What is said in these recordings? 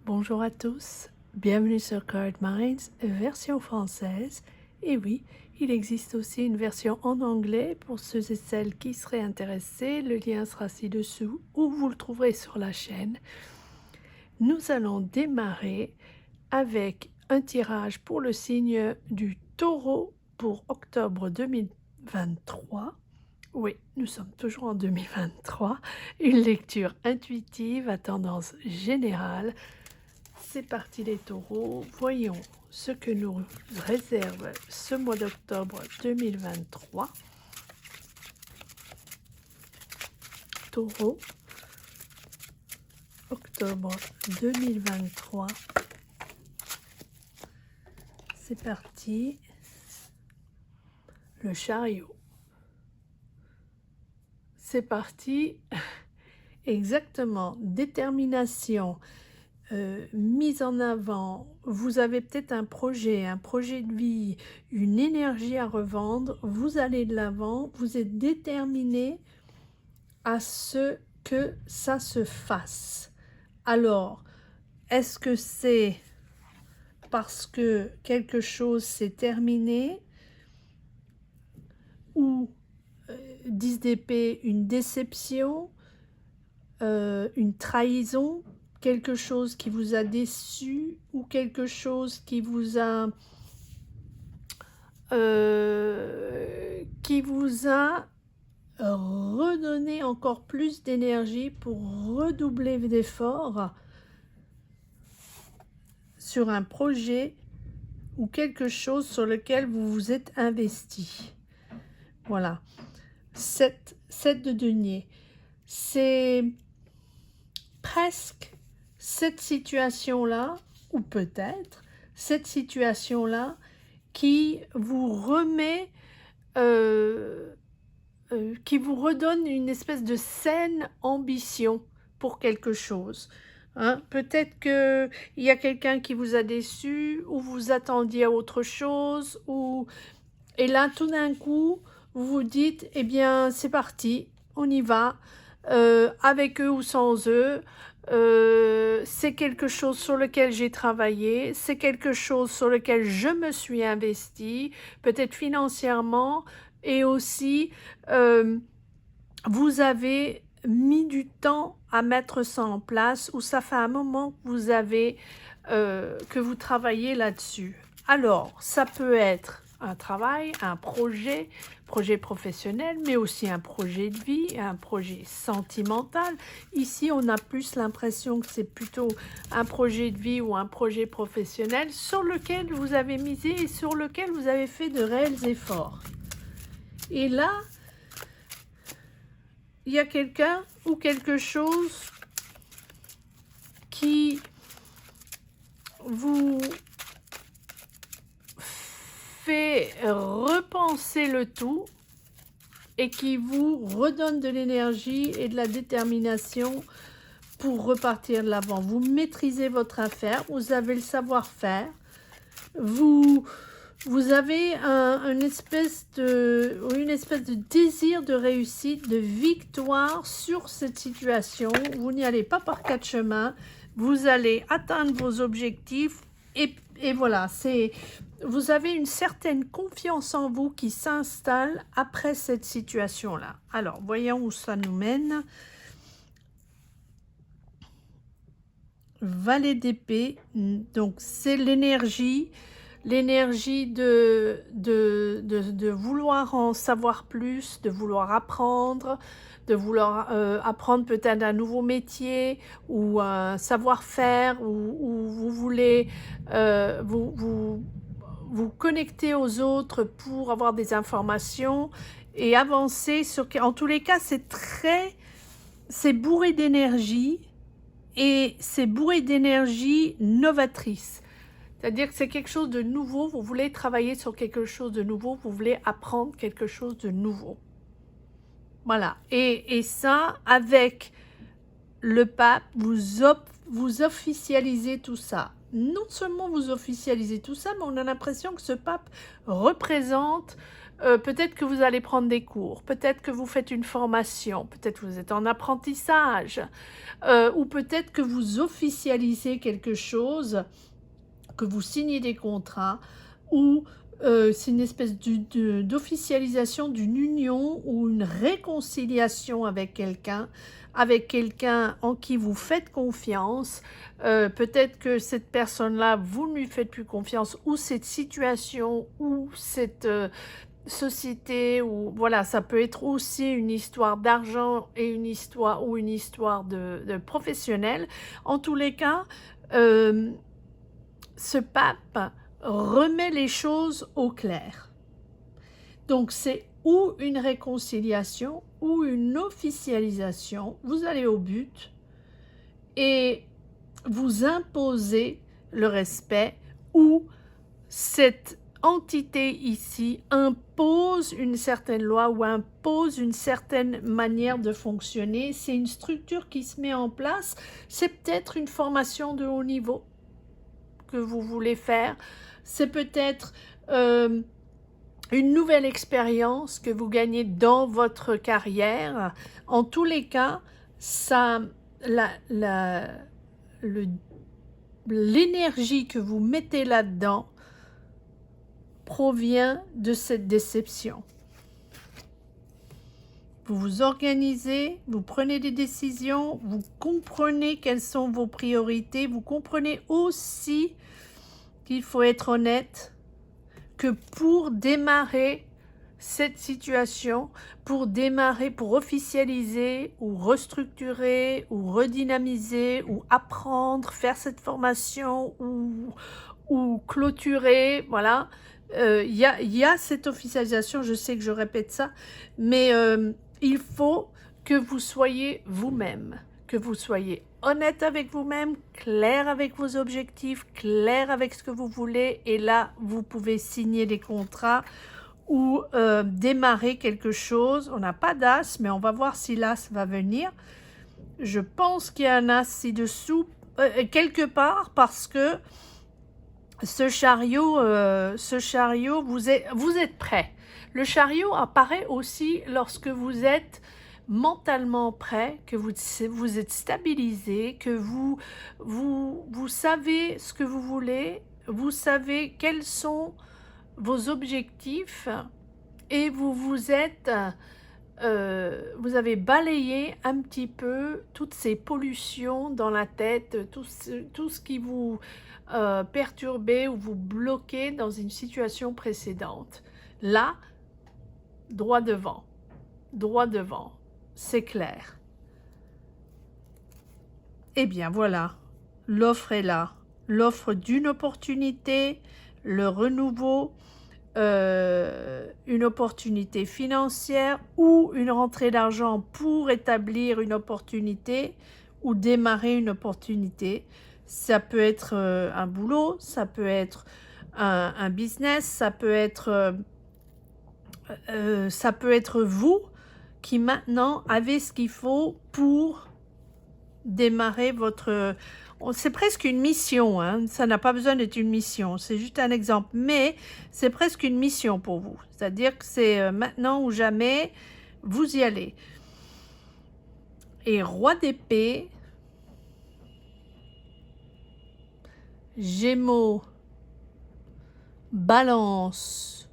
Bonjour à tous, bienvenue sur Card Minds, version française. Et oui, il existe aussi une version en anglais pour ceux et celles qui seraient intéressés. Le lien sera ci-dessous ou vous le trouverez sur la chaîne. Nous allons démarrer avec un tirage pour le signe du Taureau pour octobre 2023. Oui, nous sommes toujours en 2023. Une lecture intuitive à tendance générale. C'est parti les taureaux, voyons ce que nous réserve ce mois d'octobre 2023. Taureau, octobre 2023. C'est parti. Le chariot. C'est parti. Exactement, détermination. Mise en avant, vous avez peut-être un projet de vie, une énergie à revendre, vous allez de l'avant, vous êtes déterminé à ce que ça se fasse. Alors, est-ce que c'est parce que quelque chose s'est terminé ou 10 d'épée, une déception, une trahison, quelque chose qui vous a déçu ou quelque chose qui vous a redonné encore plus d'énergie pour redoubler d'efforts sur un projet ou quelque chose sur lequel vous vous êtes investi. Voilà. 7 de denier. C'est presque cette situation-là, ou peut-être cette situation-là, qui vous remet, qui vous redonne une espèce de saine ambition pour quelque chose. Hein? Peut-être qu'il y a quelqu'un qui vous a déçu, ou vous attendiez à autre chose, et là, tout d'un coup, vous vous dites, eh bien, c'est parti, on y va, avec eux ou sans eux. C'est quelque chose sur lequel j'ai travaillé, c'est quelque chose sur lequel je me suis investie, peut-être financièrement, et aussi vous avez mis du temps à mettre ça en place, ou ça fait un moment que vous avez que vous travaillez là-dessus. Alors, ça peut être un travail, un projet professionnel, mais aussi un projet de vie, un projet sentimental. Ici, on a plus l'impression que c'est plutôt un projet de vie ou un projet professionnel sur lequel vous avez misé et sur lequel vous avez fait de réels efforts. Et là, il y a quelqu'un ou quelque chose qui vous fait repenser le tout et qui vous redonne de l'énergie et de la détermination pour repartir de l'avant. Vous maîtrisez votre affaire, vous avez le savoir-faire, vous avez une espèce de désir de réussite, de victoire sur cette situation. Vous n'y allez pas par quatre chemins, vous allez atteindre vos objectifs et voilà, vous avez une certaine confiance en vous qui s'installe après cette situation-là. Alors, voyons où ça nous mène. Valet d'épée, donc c'est l'énergie de vouloir en savoir plus, de vouloir apprendre, apprendre peut-être un nouveau métier ou un savoir-faire, ou vous voulez vous connecter aux autres pour avoir des informations et avancer en tous les cas, c'est bourré d'énergie. Et c'est bourré d'énergie novatrice. C'est-à-dire que c'est quelque chose de nouveau, vous voulez travailler sur quelque chose de nouveau, vous voulez apprendre quelque chose de nouveau. Voilà. Et ça, avec le pape, vous officialisez tout ça. Non seulement vous officialisez tout ça, mais on a l'impression que ce pape représente peut-être que vous allez prendre des cours, peut-être que vous faites une formation, peut-être que vous êtes en apprentissage, ou peut-être que vous officialisez quelque chose, que vous signez des contrats, ou c'est une espèce d'officialisation d'une union ou une réconciliation avec quelqu'un en qui vous faites confiance. Peut-être que cette personne-là, vous ne lui faites plus confiance, ou cette situation, ou cette société, ou voilà, ça peut être aussi une histoire d'argent et une histoire de professionnel. En tous les cas, ce pape remet les choses au clair. Donc c'est ou une réconciliation ou une officialisation. Vous allez au but et vous imposez le respect, ou cette entité ici impose une certaine loi ou impose une certaine manière de fonctionner. C'est une structure qui se met en place. C'est peut-être une formation de haut niveau que vous voulez faire. C'est peut-être une nouvelle expérience que vous gagnez dans votre carrière. En tous les cas, ça, l'énergie que vous mettez là-dedans provient de cette déception. Vous vous organisez, vous prenez des décisions, vous comprenez quelles sont vos priorités, vous comprenez aussi qu'il faut être honnête, que pour démarrer cette situation, pour officialiser ou restructurer ou redynamiser ou apprendre, faire cette formation ou clôturer, voilà, il y a cette officialisation, je sais que je répète ça, mais il faut que vous soyez vous-même, que vous soyez honnête avec vous-même, clair avec vos objectifs, clair avec ce que vous voulez, et là, vous pouvez signer des contrats ou démarrer quelque chose. On n'a pas d'as, mais on va voir si l'as va venir. Je pense qu'il y a un as ci-dessous, quelque part, parce que ce chariot, vous êtes prêt. Le chariot apparaît aussi lorsque vous êtes mentalement prêt, que vous êtes stabilisé, que vous savez ce que vous voulez, vous savez quels sont vos objectifs, et vous avez balayé un petit peu toutes ces pollutions dans la tête, tout ce qui vous perturbait ou vous bloquait dans une situation précédente. Là, droit devant, c'est clair. Eh bien voilà, l'offre est là, l'offre d'une opportunité, le renouveau, une opportunité financière ou une rentrée d'argent pour établir une opportunité ou démarrer une opportunité. Ça peut être un boulot, ça peut être un business, ça peut être vous qui maintenant avez ce qu'il faut pour démarrer votre... C'est presque une mission, hein. Ça n'a pas besoin d'être une mission, c'est juste un exemple, mais c'est presque une mission pour vous. C'est-à-dire que c'est maintenant ou jamais, vous y allez. Et roi d'épée, Gémeaux, Balance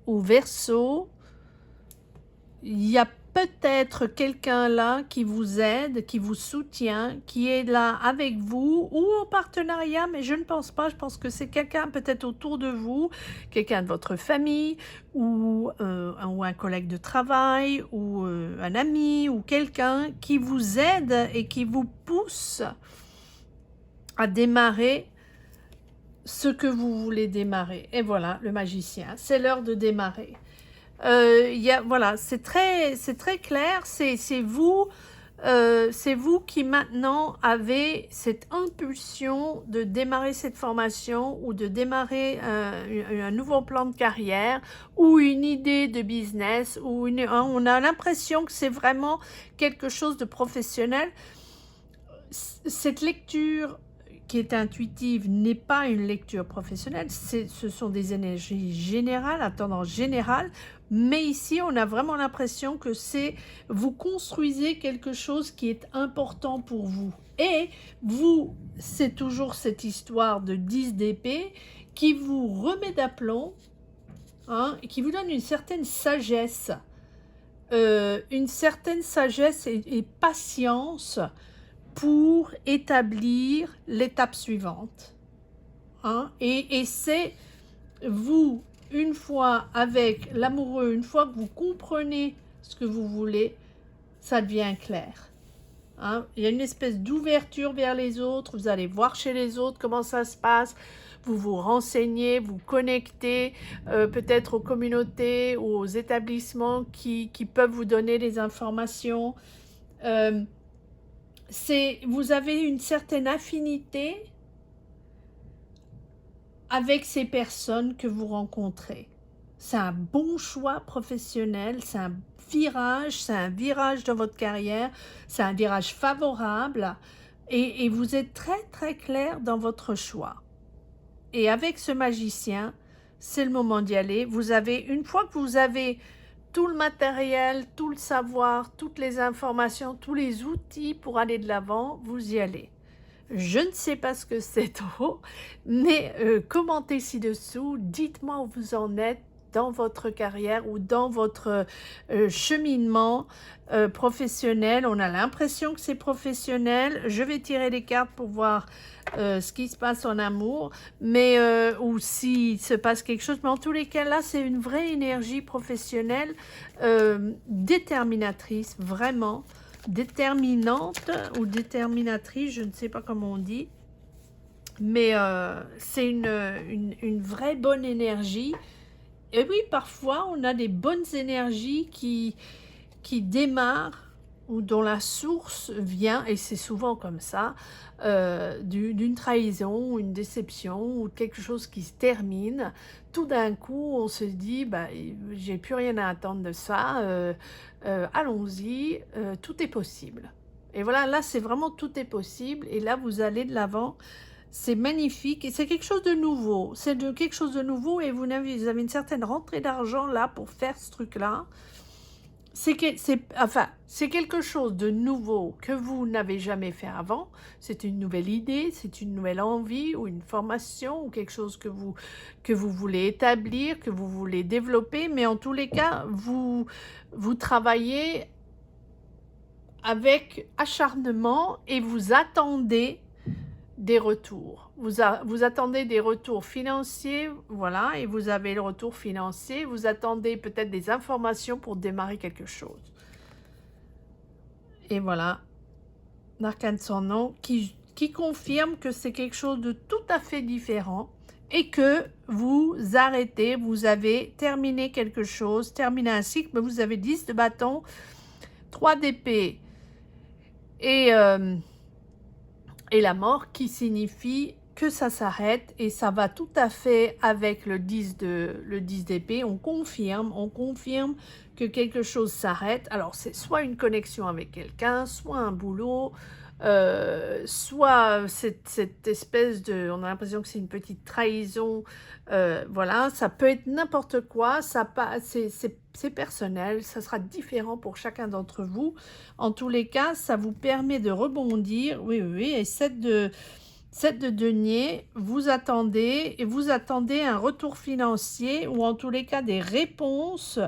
ou Verseau, il y a peut-être quelqu'un là qui vous aide, qui vous soutient, qui est là avec vous ou en partenariat, mais je ne pense pas, je pense que c'est quelqu'un peut-être autour de vous, quelqu'un de votre famille ou un collègue de travail ou un ami ou quelqu'un qui vous aide et qui vous pousse à démarrer ce que vous voulez démarrer. Et voilà, le magicien, c'est l'heure de démarrer. Voilà, c'est très clair, c'est vous qui maintenant avez cette impulsion de démarrer cette formation ou de démarrer un nouveau plan de carrière ou une idée de business, ou on a l'impression que c'est vraiment quelque chose de professionnel. Cette lecture qui est intuitive n'est pas une lecture professionnelle, ce sont des énergies générales, à tendance générale, mais ici on a vraiment l'impression que vous construisez quelque chose qui est important pour vous. Et vous, c'est toujours cette histoire de 10 d'épée qui vous remet d'aplomb, hein, et qui vous donne une certaine sagesse et patience pour établir l'étape suivante, hein. Et c'est vous, une fois avec l'amoureux, une fois que vous comprenez ce que vous voulez, ça devient clair, hein. Il y a une espèce d'ouverture vers les autres, vous allez voir chez les autres comment ça se passe, vous vous renseignez, vous connectez peut-être aux communautés, aux établissements qui peuvent vous donner des informations. Vous avez une certaine affinité avec ces personnes que vous rencontrez. C'est un bon choix professionnel, c'est un virage dans votre carrière, c'est un virage favorable et vous êtes très très clair dans votre choix. Et avec ce magicien, c'est le moment d'y aller. Une fois que vous avez tout le matériel, tout le savoir, toutes les informations, tous les outils pour aller de l'avant, vous y allez. Je ne sais pas ce que c'est trop, mais commentez ci-dessous, dites-moi où vous en êtes dans votre carrière ou dans votre cheminement professionnel. On a l'impression que c'est professionnel. Je vais tirer les cartes pour voir ce qui se passe en amour, mais ou s'il se passe quelque chose. Mais en tous les cas, là, c'est une vraie énergie professionnelle déterminatrice, vraiment déterminante ou déterminatrice, je ne sais pas comment on dit, mais c'est une vraie bonne énergie. Et oui, parfois, on a des bonnes énergies qui démarrent ou dont la source vient, et c'est souvent comme ça, d'une trahison, ou une déception, ou quelque chose qui se termine. Tout d'un coup, on se dit, bah, j'ai plus rien à attendre de ça, allons-y, tout est possible. Et voilà, là, c'est vraiment tout est possible, et là, vous allez de l'avant. C'est magnifique et c'est quelque chose de nouveau. Quelque chose de nouveau et vous avez une certaine rentrée d'argent là pour faire ce truc-là. C'est quelque chose de nouveau que vous n'avez jamais fait avant. C'est une nouvelle idée, c'est une nouvelle envie ou une formation ou quelque chose que vous voulez établir, que vous voulez développer. Mais en tous les cas, vous travaillez avec acharnement et vous attendez des retours. Vous attendez des retours financiers, voilà, et vous avez le retour financier. Vous attendez peut-être des informations pour démarrer quelque chose. Et voilà, l'arcane sans nom qui confirme que c'est quelque chose de tout à fait différent et que vous arrêtez, vous avez terminé quelque chose, terminé un cycle, mais vous avez 10 de bâton, 3 d'épée et la mort qui signifie que ça s'arrête et ça va tout à fait avec le 10 d'épée. On confirme que quelque chose s'arrête. Alors c'est soit une connexion avec quelqu'un, soit un boulot, soit cette espèce de... On a l'impression que c'est une petite trahison. Voilà, ça peut être n'importe quoi, c'est personnel, ça sera différent pour chacun d'entre vous. En tous les cas, ça vous permet de rebondir. Oui, et 7 de denier, vous attendez un retour financier ou en tous les cas des réponses.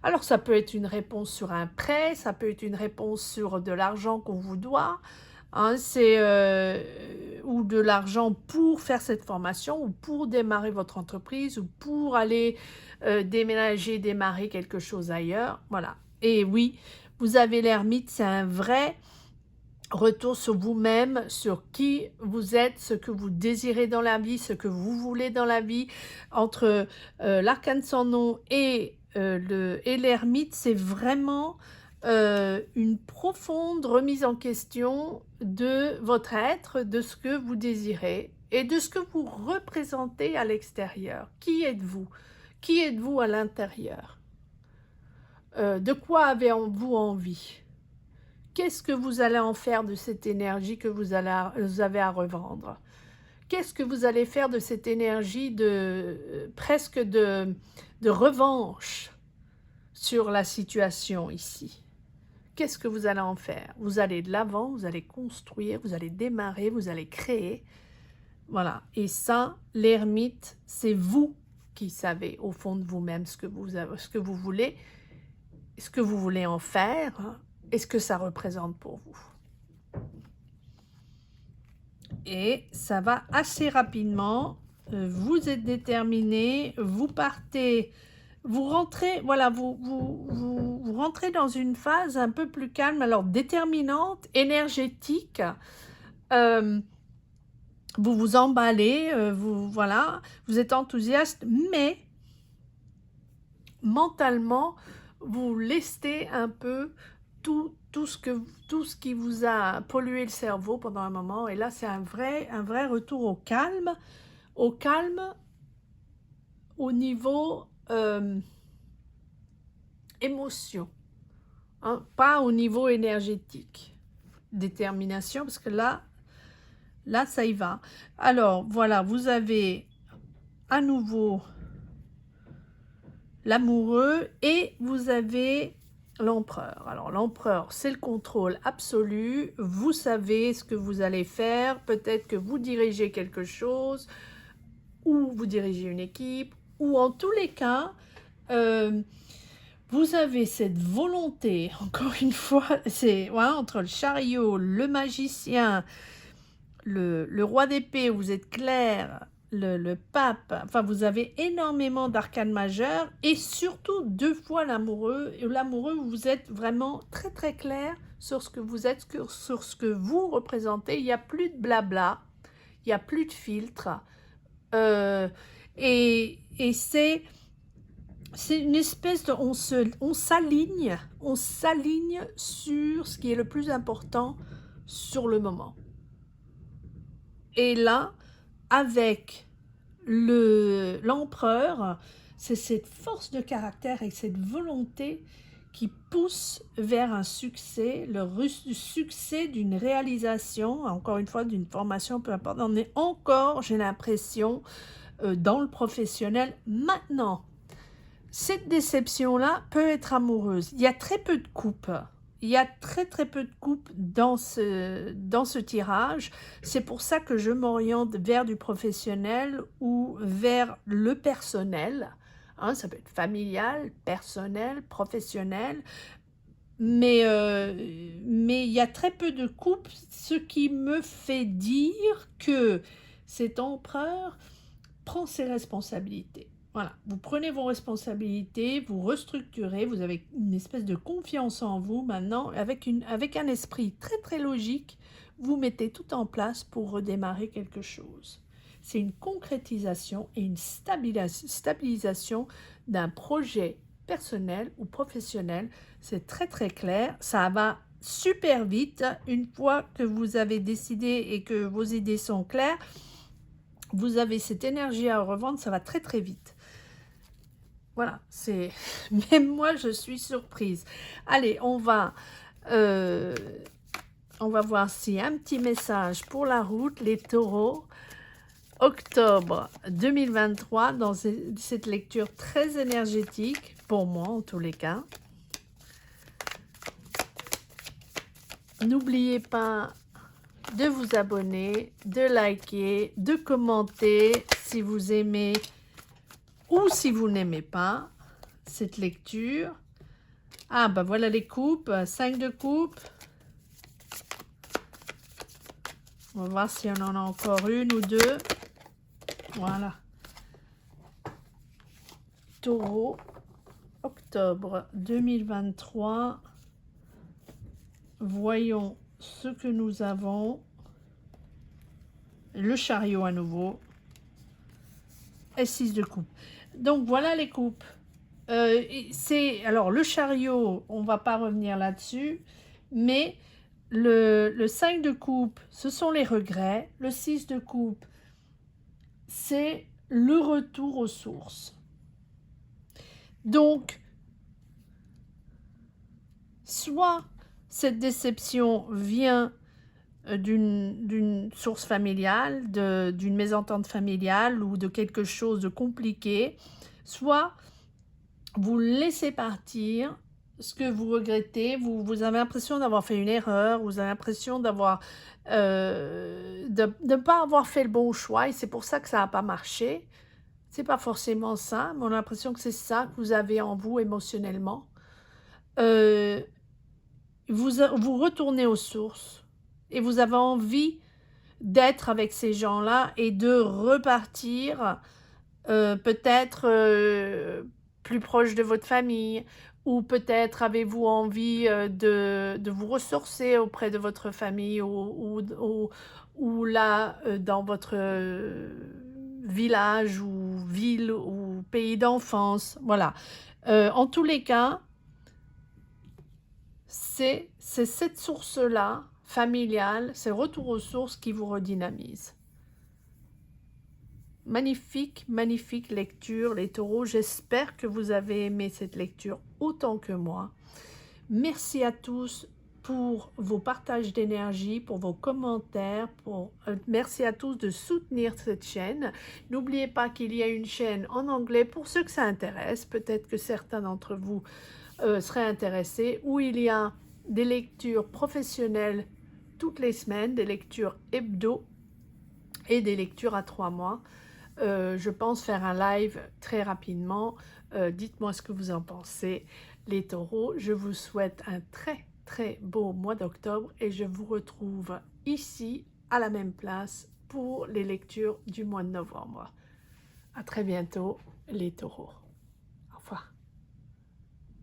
Alors ça peut être une réponse sur un prêt, ça peut être une réponse sur de l'argent qu'on vous doit, hein, ou de l'argent pour faire cette formation ou pour démarrer votre entreprise ou pour aller déménager, démarrer quelque chose ailleurs. Voilà. Et oui, vous avez l'ermite, c'est un vrai retour sur vous-même, sur qui vous êtes, ce que vous désirez dans la vie, ce que vous voulez dans la vie. Entre l'arcane sans nom et l'ermite, c'est vraiment une profonde remise en question de votre être, de ce que vous désirez et de ce que vous représentez à l'extérieur. Qui êtes-vous? Qui êtes-vous à l'intérieur? De quoi avez-vous envie? Qu'est-ce que vous allez en faire de cette énergie que vous avez à revendre? qu'est-ce que vous allez faire de cette énergie de presque de revanche sur la situation ici? Qu'est-ce que vous allez en faire? Vous allez de l'avant, vous allez construire, vous allez démarrer, vous allez créer. Voilà. Et ça, l'ermite, c'est vous qui savez au fond de vous-même ce que vous voulez, ce que vous voulez en faire, hein, et ce que ça représente pour vous. Et ça va assez rapidement. Vous êtes déterminé, vous partez, vous rentrez, voilà, vous rentrez dans une phase un peu plus calme, alors déterminante, énergétique. Vous vous emballez, voilà, vous êtes enthousiaste, mais mentalement, vous lestez un peu tout ce qui vous a pollué le cerveau pendant un moment. Et là, c'est un vrai retour au calme au niveau émotion, hein, pas au niveau énergétique. Détermination, parce que là, ça y va. Alors, voilà, vous avez à nouveau l'amoureux et vous avez l'empereur. Alors, l'empereur, c'est le contrôle absolu. Vous savez ce que vous allez faire. Peut-être que vous dirigez quelque chose ou vous dirigez une équipe ou en tous les cas, vous avez cette volonté, encore une fois, c'est voilà, entre le chariot, le magicien, le roi d'épée, vous êtes clair, le pape, enfin vous avez énormément d'arcanes majeures et surtout 2 fois l'amoureux. Et l'amoureux, vous êtes vraiment très très clair sur ce que vous êtes, sur ce que vous représentez. Il n'y a plus de blabla, il n'y a plus de filtre. Et c'est une espèce de... On s'aligne sur ce qui est le plus important sur le moment. Et là, avec l'empereur, c'est cette force de caractère et cette volonté qui pousse vers un succès, le succès d'une réalisation, encore une fois, d'une formation, peu importe. On est encore, j'ai l'impression, dans le professionnel. Maintenant, cette déception-là peut être amoureuse. Il y a très peu de couples. Il y a très très peu de couples dans ce tirage. C'est pour ça que je m'oriente vers du professionnel ou vers le personnel. Hein, ça peut être familial, personnel, professionnel. Mais il y a très peu de couples, ce qui me fait dire que cet empereur prend ses responsabilités. Voilà, vous prenez vos responsabilités, vous restructurez, vous avez une espèce de confiance en vous maintenant, avec un esprit très très logique, vous mettez tout en place pour redémarrer quelque chose. C'est une concrétisation et une stabilisation d'un projet personnel ou professionnel. C'est très très clair, ça va super vite. Une fois que vous avez décidé et que vos idées sont claires, vous avez cette énergie à revendre, ça va très très vite. Voilà, c'est... Même moi, je suis surprise. Allez, on va voir s'il y a un petit message pour la route, les taureaux. Octobre 2023, dans cette lecture très énergétique, pour moi en tous les cas. N'oubliez pas de vous abonner, de liker, de commenter si vous aimez ou si vous n'aimez pas cette lecture. Ah, bah voilà les coupes, 5 de coupe. On va voir si on en a encore une ou deux. Voilà. Taureau, octobre 2023. Voyons ce que nous avons. Le chariot à nouveau. Et 6 de coupe. Donc voilà les coupes. Alors le chariot, on va pas revenir là-dessus, mais le 5 de coupe, ce sont les regrets. Le 6 de coupe, c'est le retour aux sources. Donc, soit cette déception vient d'une source familiale, d'une mésentente familiale ou de quelque chose de compliqué, soit vous laissez partir ce que vous regrettez, vous avez l'impression d'avoir fait une erreur, vous avez l'impression d'avoir, de ne pas avoir fait le bon choix et c'est pour ça que ça n'a pas marché. C'est pas forcément ça, mais on a l'impression que c'est ça que vous avez en vous émotionnellement. Heu, vous retournez aux sources et vous avez envie d'être avec ces gens-là et de repartir, peut-être, plus proche de votre famille ou peut-être avez-vous envie, de vous ressourcer auprès de votre famille ou là, dans votre, village ou ville ou pays d'enfance, voilà. En tous les cas, c'est cette source-là, familiale, c'est le retour aux sources qui vous redynamise. Magnifique, magnifique lecture, les taureaux. J'espère que vous avez aimé cette lecture autant que moi. Merci à tous pour vos partages d'énergie, pour vos commentaires. Merci à tous de soutenir cette chaîne. N'oubliez pas qu'il y a une chaîne en anglais pour ceux que ça intéresse. Peut-être que certains d'entre vous seraient intéressés, où il y a des lectures professionnelles toutes les semaines, des lectures hebdo et des lectures à 3 mois. Je pense faire un live très rapidement. Dites-moi ce que vous en pensez, les taureaux. Je vous souhaite un très très beau mois d'octobre et je vous retrouve ici à la même place pour les lectures du mois de novembre. À très bientôt, les taureaux.